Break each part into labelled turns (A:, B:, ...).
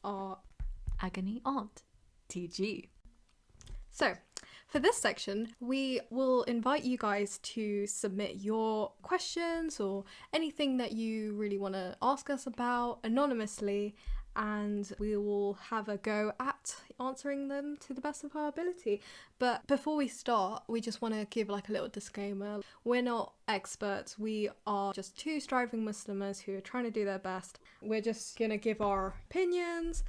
A: our Agony Aunty Jee. So, for this section, we will invite you guys to submit your questions or anything that you really want to ask us about anonymously, and we will have a go at answering them to the best of our ability. But before we start, we just want to give like a little disclaimer. We're not experts. We are just two striving Muslims who are trying to do their best. We're just going to give our opinions.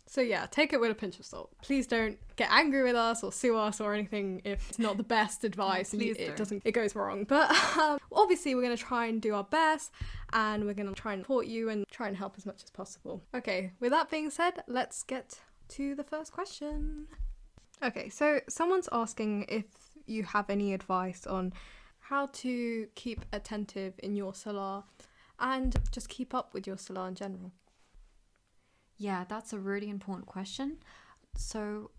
A: So yeah, take it with a pinch of salt. Please don't get angry with us or sue us or anything if it's not the best advice and it goes wrong. But obviously we're going to try and do our best, and we're going to try and support you and try and help as much as possible. Okay, with that being said, let's get to the first question. Okay, so someone's asking if you have any advice on how to keep attentive in your salah and just keep up with your salah in general.
B: Yeah, that's a really important question. So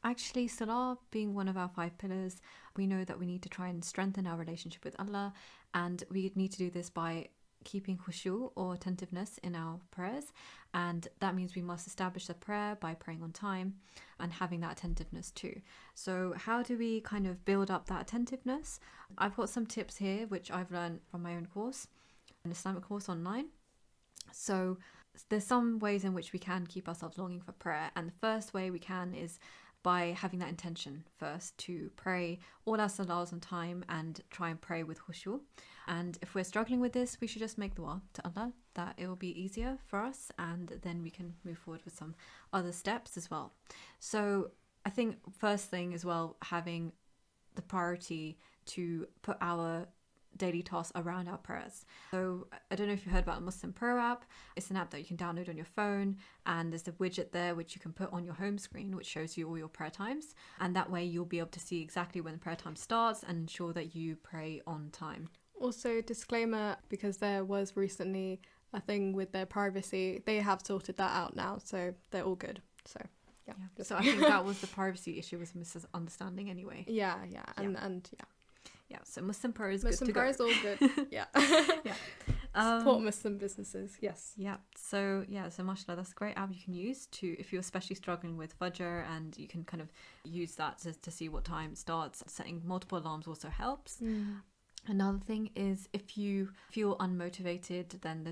B: actually, salah being one of our 5 pillars, we know that we need to try and strengthen our relationship with Allah, and we need to do this by keeping khushu or attentiveness in our prayers, and that means we must establish the prayer by praying on time and having that attentiveness too. So how do we kind of build up that attentiveness? I've got some tips here which I've learned from my own course, an Islamic course online. So there's some ways in which we can keep ourselves longing for prayer, and the first way we can is by having that intention first to pray all our salahs on time and try and pray with khushu. And if we're struggling with this, we should just make dua to Allah that it will be easier for us, and then we can move forward with some other steps as well. So I think first thing as well, having the priority to put our daily tasks around our prayers. So I don't know if you heard about a Muslim prayer app. It's an app that you can download on your phone, and there's a widget there which you can put on your home screen which shows you all your prayer times, and that way you'll be able to see exactly when the prayer time starts and ensure that you pray on time.
A: Also, disclaimer, because there was recently a thing with their privacy, they have sorted that out now, so they're all good. So yeah.
B: So I think that was the privacy issue, was a misunderstanding anyway.
A: Yeah.
B: Yeah, so Muslim prayer is
A: Muslim
B: good to
A: prayer
B: go.
A: is all good. Yeah. Support Muslim businesses. Yes.
B: Yeah. So mashallah, that's a great app you can use to, if you're especially struggling with Fajr, and you can kind of use that to see what time it starts. Setting multiple alarms also helps. Another thing is, if you feel unmotivated, then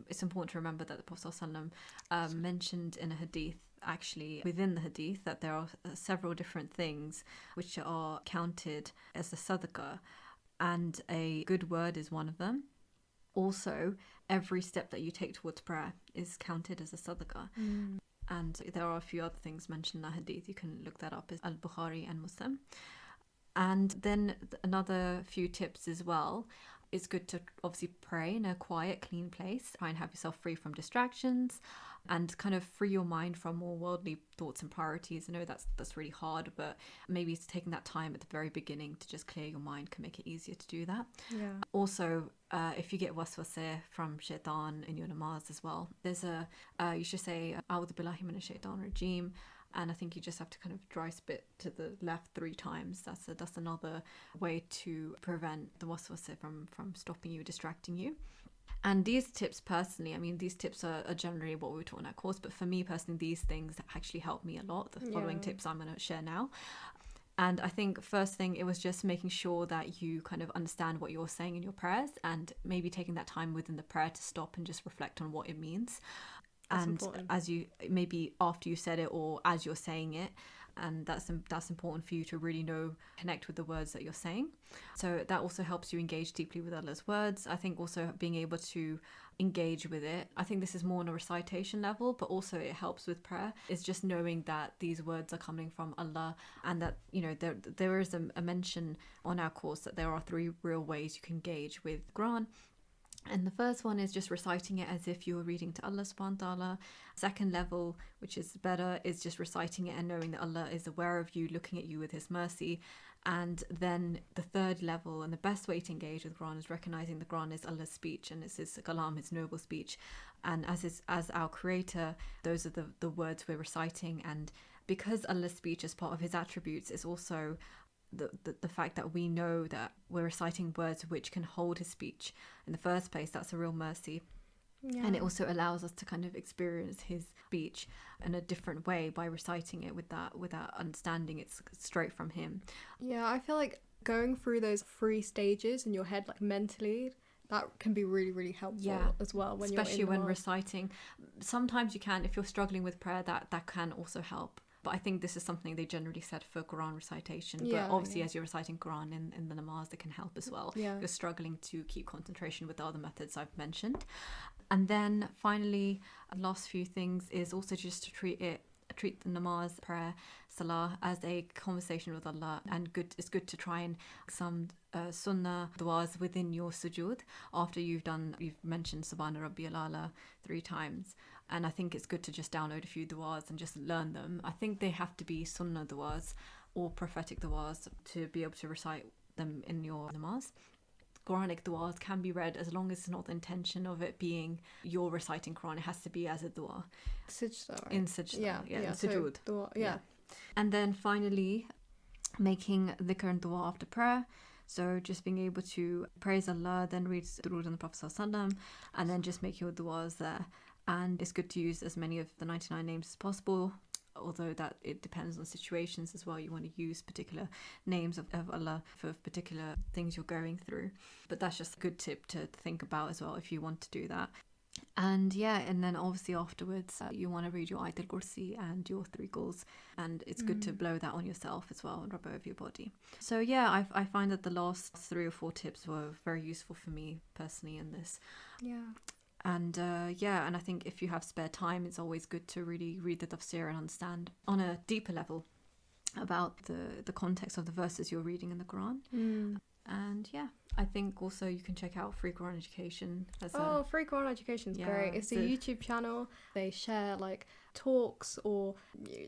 B: it's important to remember that the Prophet ﷺ mentioned in a hadith, actually within the hadith, that there are several different things which are counted as a sadaqah, and a good word is one of them. Also, every step that you take towards prayer is counted as a sadaqah. And there are a few other things mentioned in that hadith. You can look that up, as Al-Bukhari and Muslim. And then another few tips as well. It's good to obviously pray in a quiet, clean place. Try and have yourself free from distractions and kind of free your mind from more worldly thoughts and priorities. I know that's really hard, but maybe it's taking that time at the very beginning to just clear your mind can make it easier to do that.
A: Yeah.
B: Also, if you get waswaseh from shaitan in your namaz as well, there's you should say A'udhu billahi minash shaitanir rajeem. And I think you just have to kind of dry spit to the left 3 times. That's another way to prevent the waswasah from stopping you, distracting you. And these tips personally, I mean, these tips are generally what we were taught in our course, but for me personally, these things actually help me a lot. The following tips I'm going to share now. And I think first thing, it was just making sure that you kind of understand what you're saying in your prayers, and maybe taking that time within the prayer to stop and just reflect on what it means. That's and important. As you, maybe after you said it or as you're saying it, and that's important for you to really connect with the words that you're saying. So that also helps you engage deeply with Allah's words. I think also being able to engage with it, I think this is more on a recitation level, but also it helps with prayer, is just knowing that these words are coming from Allah, and that, you know, there is a mention on our course that there are 3 real ways you can engage with Quran. And the first one is just reciting it as if you were reading to Allah subhanahu wa ta'ala. Second level, which is better, is just reciting it and knowing that Allah is aware of you, looking at you with His mercy. And then the third level, and the best way to engage with Quran, is recognizing the Quran is Allah's speech, and it's His kalam, His noble speech. And as our creator, those are the words we're reciting. And because Allah's speech is part of His attributes, it's also the fact that we know that we're reciting words which can hold His speech in the first place. That's a real mercy.
A: Yeah.
B: And it also allows us to kind of experience his speech in a different way by reciting it without understanding it's straight from him.
A: Yeah, I feel like going through those 3 stages in your head, like mentally, that can be really, really helpful as well when
B: especially
A: you're in
B: when reciting. Sometimes you can, if you're struggling with prayer, that can also help. But I think this is something they generally said for Quran recitation.
A: Yeah,
B: But obviously,
A: yeah.
B: as you're reciting Quran in the namaz, it can help as well.
A: Yeah.
B: If you're struggling to keep concentration with the other methods I've mentioned. And then finally, last few things is also just to treat the namaz, prayer, salah as a conversation with Allah, and it's good to try and some sunnah du'as within your sujood after you've mentioned Subhana Rabbiyal A'la 3 times. And I think it's good to just download a few du'as and just learn them. I think they have to be sunnah du'as or prophetic du'as to be able to recite them in your namaz. Quranic du'as can be read as long as it's not the intention of it being you're reciting Quran. It has to be as a du'a.
A: Sajda, right?
B: In sajda, in
A: so
B: sujood.
A: dua, yeah.
B: And then finally, making dhikr and dua after prayer. So just being able to praise Allah, then read durood on the Prophet ﷺ, and then just make your du'as there. And it's good to use as many of the 99 names as possible, although that it depends on situations as well. You want to use particular names of Allah for particular things you're going through. But that's just a good tip to think about as well if you want to do that. And then obviously afterwards you want to read your Ayatul Kursi and your 3 goals, and it's good to blow that on yourself as well and rub over your body. So I find that the last 3 or 4 tips were very useful for me personally in this. And and I think if you have spare time, it's always good to really read the tafsir and understand on a deeper level about the context of the verses you're reading in the Quran. And I think also you can check out Free Quran Education.
A: Free Quran Education is great. It's a YouTube channel. They share like talks or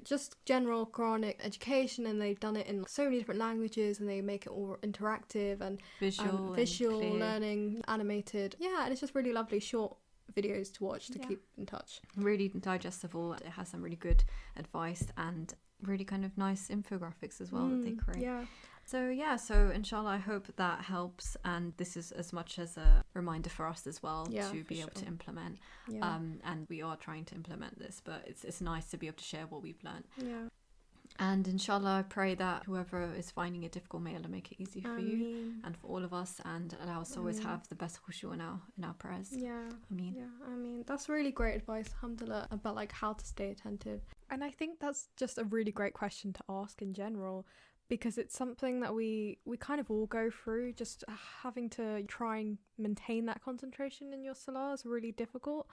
A: just general Quranic education, and they've done it in so many different languages, and they make it all interactive and visual learning, animated. And it's just really lovely short videos to watch to keep in touch.
B: Really digestible. It has some really good advice and really kind of nice infographics as well that they create. So inshallah, I hope that helps, and this is as much as a reminder for us as well to be able to implement. And we are trying to implement this, but it's nice to be able to share what we've learned. And inshallah, I pray that whoever is finding it difficult, may Allah make it easy for you and for all of us, and allow us to always have the best khushu in our prayers.
A: Ameen. That's really great advice, alhamdulillah, about like how to stay attentive. And I think that's just a really great question to ask in general, because it's something that we kind of all go through. Just having to try and maintain that concentration in your salah is really difficult.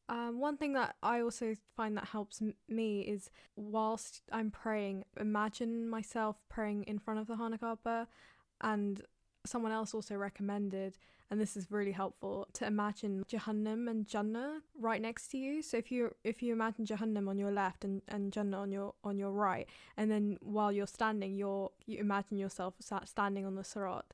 A: One thing that I also find that helps me is whilst I'm praying, imagine myself praying in front of the Hana Kaaba, and someone else also recommended, and this is really helpful, to imagine Jahannam and Jannah right next to you. So if you imagine Jahannam on your left and Jannah on your right, and then while you're standing, you imagine yourself standing on the Sirat.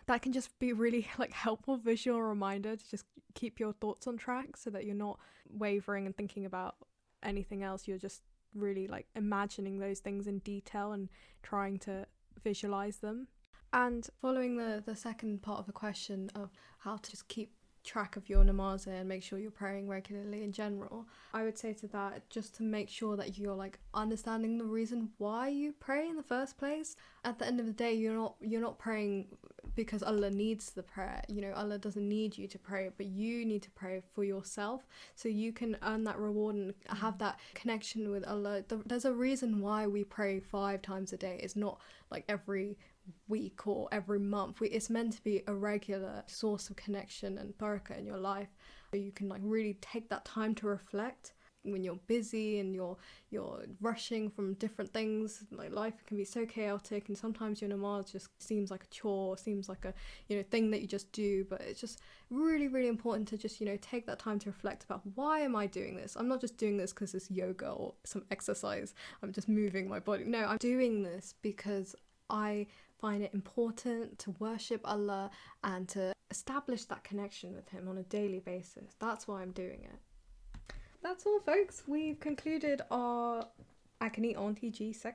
A: That can just be really like helpful visual reminder to just keep your thoughts on track, so that you're not wavering and thinking about anything else. You're just really like imagining those things in detail and trying to visualize them. And following the second part of the question of how to just keep track of your namaz and make sure you're praying regularly in general, I would say to that, just to make sure that you're like understanding the reason why you pray in the first place. At the end of the day, you're not praying because Allah needs the prayer. Allah doesn't need you to pray, but you need to pray for yourself, so you can earn that reward and have that connection with Allah. There's a reason why we pray 5 times a day. It's not like every week or every month. It's meant to be a regular source of connection and barakah in your life, so you can like really take that time to reflect when you're busy and you're rushing from different things. Like, life can be so chaotic, and sometimes your namaz just seems like a chore, seems like a thing that you just do. But it's just really, really important to just take that time to reflect about, why am I doing this? I'm not just doing this because it's yoga or some exercise, I'm just moving my body. No, I'm doing this because I find it important to worship Allah and to establish that connection with Him on a daily basis. That's why I'm doing it. That's all, folks. We've concluded our Agony Aunty Jee section.